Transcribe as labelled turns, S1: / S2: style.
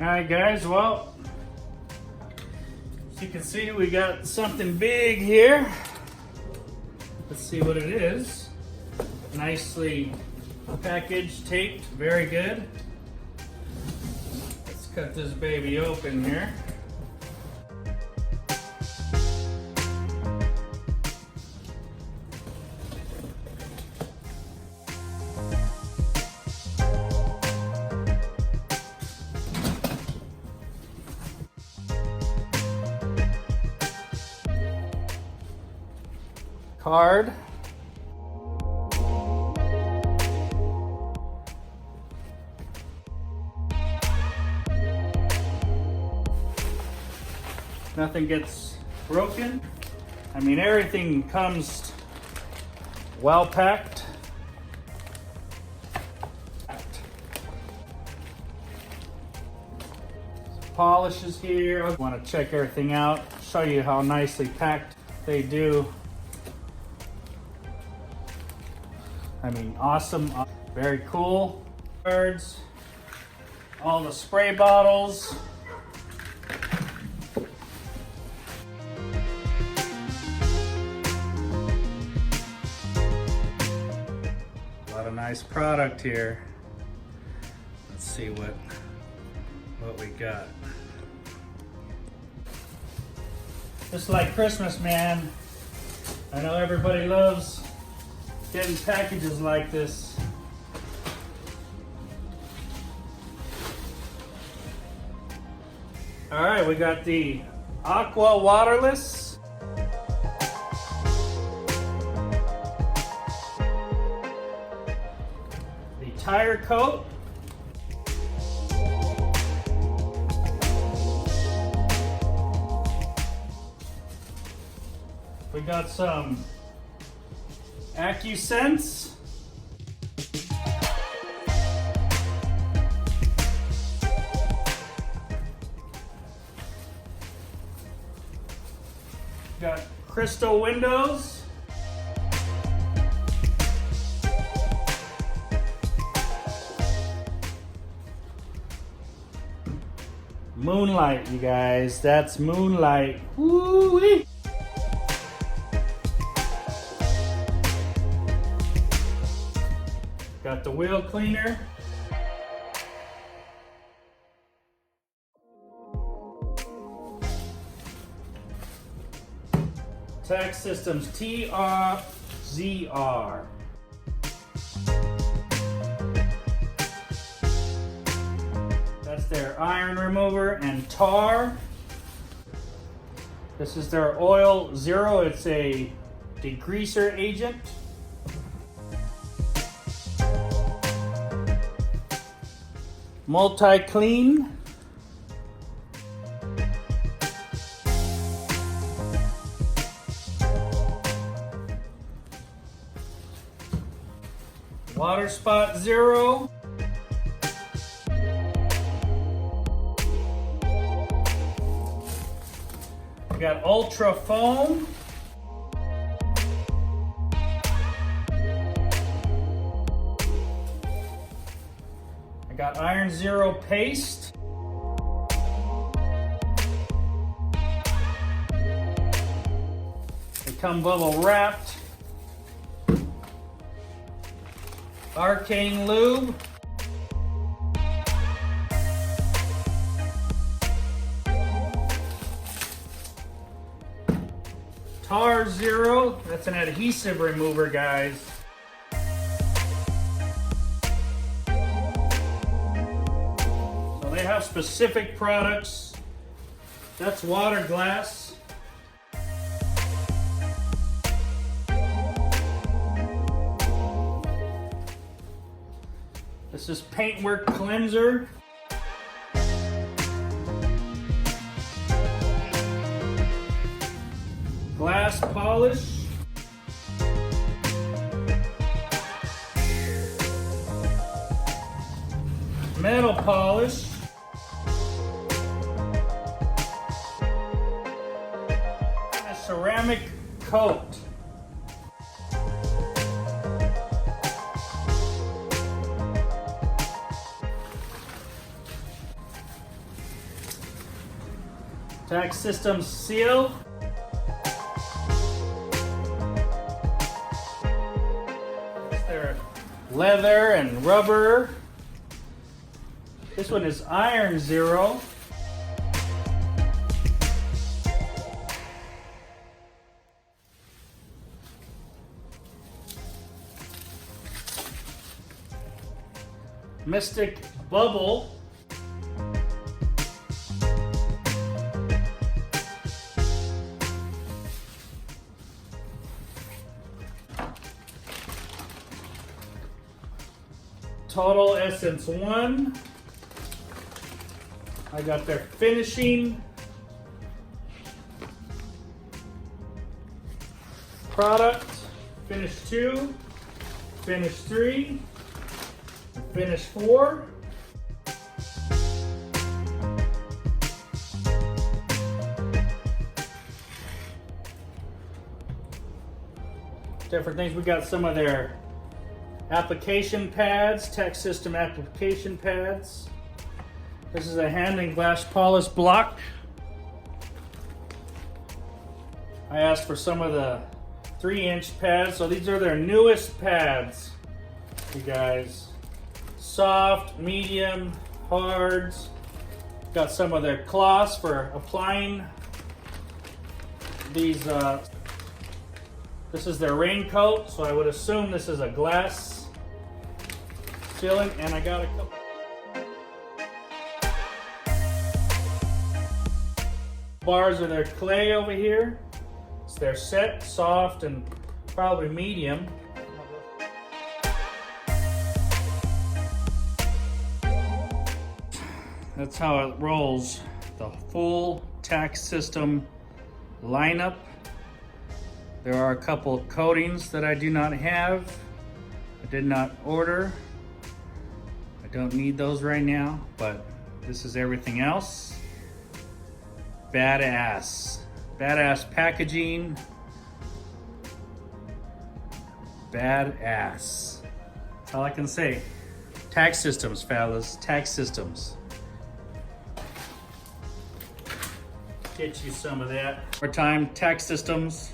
S1: Alright guys, well, as you can see, we got something big here. Let's see what it is. Nicely packaged, taped, very good. Let's cut this baby open here. Card. Nothing gets broken. I mean, everything comes well packed. Polishes here. I want to check everything out, show you how nicely packed they do. I mean, awesome, very cool. Cards, all the spray bottles. A lot of nice product here. Let's see what we got. Just like Christmas, man. I know everybody loves getting packages like this. All right, we got the Aqua Waterless. The Tire Coat. We got some AccuSense. Got crystal windows. Moonlight, you guys. That's moonlight. Woo-wee. Got the wheel cleaner. TacSystem's TRZR. That's their iron remover and tar. This is their Oil Zero. It's a degreaser agent. Multi-clean. Water Spot Zero. We got Ultra Foam. I got Iron Zero Paste. They come bubble wrapped. Arcane Lube. Tar Zero. That's an adhesive remover, guys. They have specific products. That's water glass. This is Paintwork Cleanser. Glass polish. Metal polish. A ceramic coat. TacSystem seal. They're leather and rubber. This one is Iron Zero. Mystic Bubble. Total Essence 1. I got their finishing product. Finish 2, finish 3, finish 4. Different things. We got some of their application pads, TacSystem application pads. This is a hand and glass polish block. I asked for some of the 3-inch pads, so these are their newest pads, you guys. Soft, medium, hards. Got some of their cloths for applying these. This is their raincoat, so I would assume this is a glass sealing, and I got a couple. Bars of their clay over here. It's their set, soft, and probably medium. That's how it rolls. The full TacSystem lineup. There are a couple of coatings that I do not have. I did not order. I don't need those right now, but this is everything else. Badass. Badass packaging. Badass. That's all I can say. TacSystems, fellas. TacSystems. Get you some of that. More time, TacSystems.